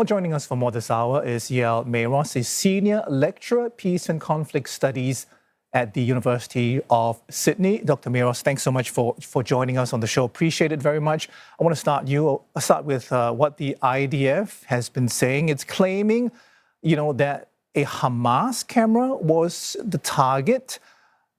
Well, joining us for more this hour is Eyal Mayroz, a senior lecturer, Peace and Conflict Studies at the University of Sydney. Dr. Mayroz, thanks so much for joining us on the show. Appreciate it very much. I want to start with what the IDF has been saying. It's claiming, that a Hamas camera was the target,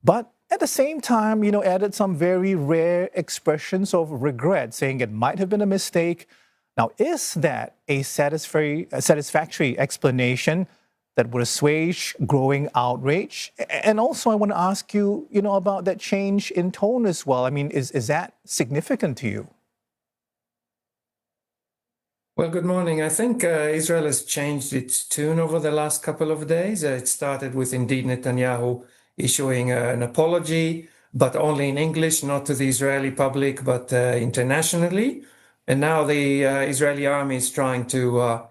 but at the same time, added some very rare expressions of regret, saying it might have been a mistake. Now, is that a satisfactory explanation that would assuage growing outrage? And also, I want to ask you, about that change in tone as well. I mean, is that significant to you? Well, good morning. I think Israel has changed its tune over the last couple of days. It started with indeed Netanyahu issuing an apology, but only in English, not to the Israeli public, but internationally. And now the Israeli army is trying to,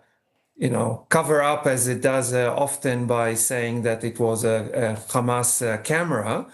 cover up, as it does often, by saying that it was a Hamas camera.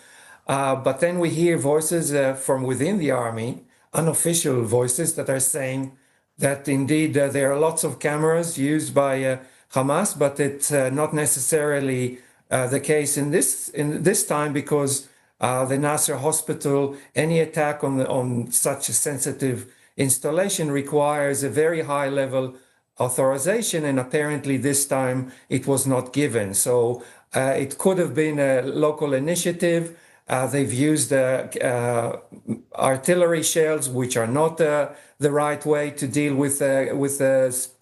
But then we hear voices from within the army, unofficial voices that are saying that indeed there are lots of cameras used by Hamas, but it's not necessarily the case in this time, because the Nasser hospital, any attack on such a sensitive installation requires a very high level authorization, and apparently this time it was not given. So it could have been a local initiative. They've used artillery shells, which are not the right way to deal with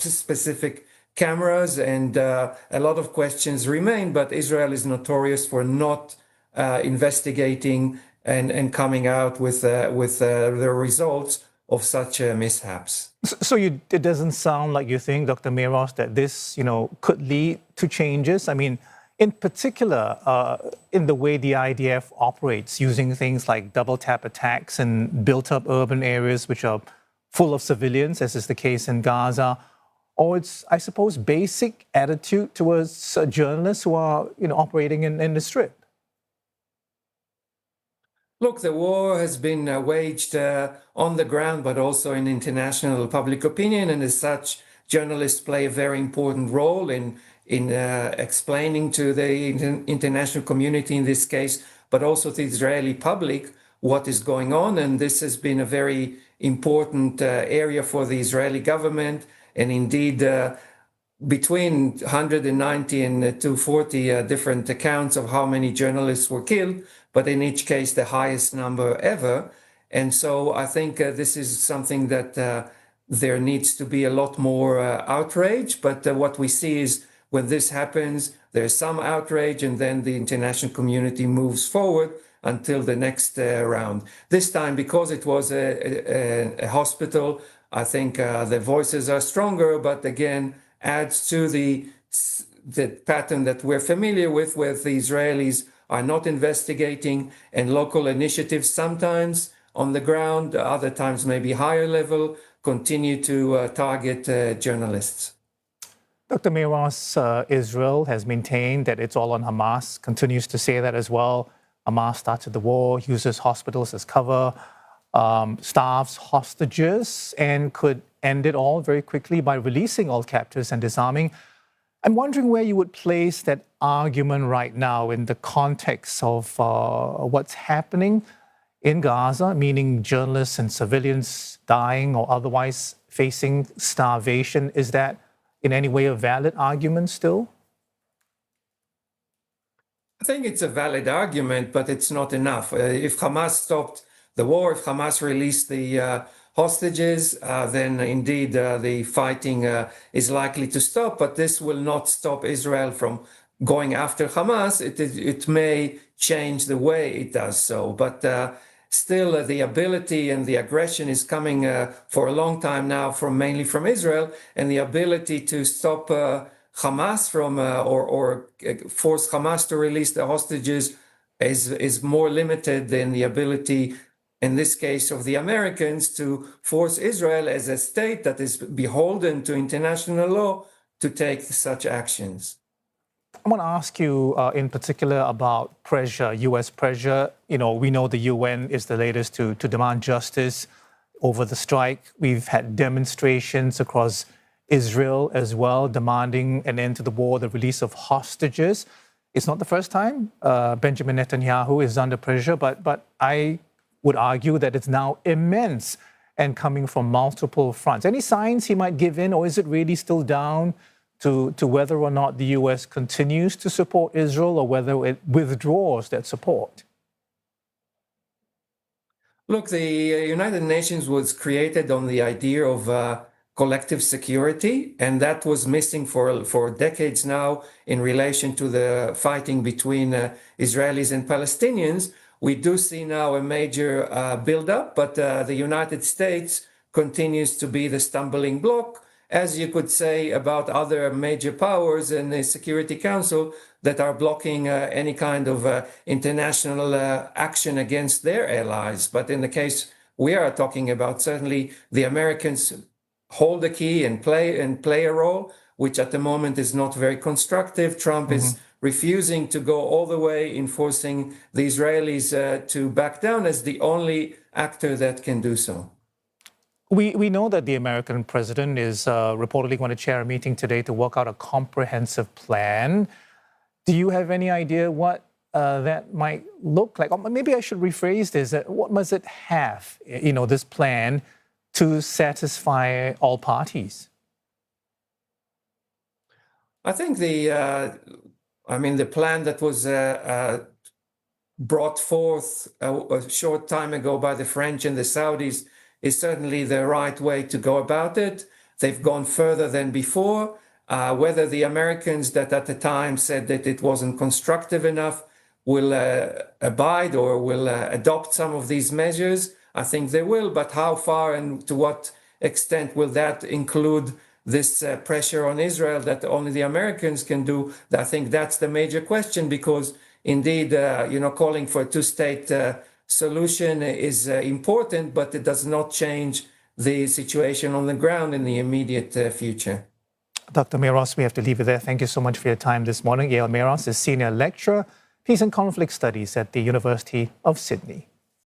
specific cameras, and a lot of questions remain. But Israel is notorious for not investigating and coming out with the results of such mishaps. So it doesn't sound like you think, Dr. Mayroz, that this, could lead to changes. I mean, in particular, in the way the IDF operates, using things like double tap attacks in built-up urban areas which are full of civilians, as is the case in Gaza, or it's, I suppose, basic attitude towards journalists who are, operating in the Strip. Look, the war has been waged on the ground, but also in international public opinion, and as such, journalists play a very important role in explaining to the international community in this case, but also to the Israeli public, what is going on. And this has been a very important area for the Israeli government. And indeed, between 190 and 240 different accounts of how many journalists were killed, but in each case, the highest number ever. And so I think this is something that there needs to be a lot more outrage. But what we see is when this happens, there's some outrage, and then the international community moves forward until the next round. This time, because it was a hospital, I think the voices are stronger, but again, adds to the pattern that we're familiar with, where the Israelis are not investigating, and local initiatives sometimes on the ground, other times maybe higher level, continue to target journalists. Dr. Mayroz, Israel has maintained that it's all on Hamas, continues to say that as well. Hamas started the war, uses hospitals as cover, starves hostages, and could end it all very quickly by releasing all captives and disarming. I'm wondering where you would place that argument right now in the context of what's happening in Gaza, meaning journalists and civilians dying or otherwise facing starvation. Is that in any way a valid argument still? I think it's a valid argument, but it's not enough. If Hamas stopped the war, if Hamas released the hostages, then indeed the fighting is likely to stop, but this will not stop Israel from going after Hamas. It may change the way it does so, but still the ability and the aggression is coming for a long time now, mainly from Israel, and the ability to stop Hamas from or force Hamas to release the hostages is more limited than the ability, in this case, of the Americans to force Israel as a state that is beholden to international law to take such actions. I want to ask you in particular about pressure, U.S. pressure. We know the UN is the latest to demand justice over the strike. We've had demonstrations across Israel as well, demanding an end to the war, the release of hostages. It's not the first time Benjamin Netanyahu is under pressure, but I would argue that it's now immense and coming from multiple fronts. Any signs he might give in, or is it really still down to whether or not the U.S. continues to support Israel or whether it withdraws that support? Look, the United Nations was created on the idea of collective security, and that was missing for decades now in relation to the fighting between Israelis and Palestinians. We do see now a major buildup, but the United States continues to be the stumbling block, as you could say about other major powers in the Security Council that are blocking any kind of international action against their allies. But in the case we are talking about, certainly the Americans hold the key and play a role, which at the moment is not very constructive. Trump is refusing to go all the way in forcing the Israelis to back down as the only actor that can do so. We know that the American president is reportedly going to chair a meeting today to work out a comprehensive plan. Do you have any idea what that might look like? Or maybe I should rephrase this. What must it have, this plan, to satisfy all parties? I think the plan that was brought forth a short time ago by the French and the Saudis is certainly the right way to go about it. They've gone further than before. Whether the Americans that at the time said that it wasn't constructive enough will abide or will adopt some of these measures, I think they will. But how far and to what extent will that include this pressure on Israel that only the Americans can do? I think that's the major question, because indeed, calling for a two-state solution is important, but it does not change the situation on the ground in the immediate future. Dr. Mayroz, we have to leave it there. Thank you so much for your time this morning. Eyal Mayroz is Senior Lecturer, Peace and Conflict Studies at the University of Sydney.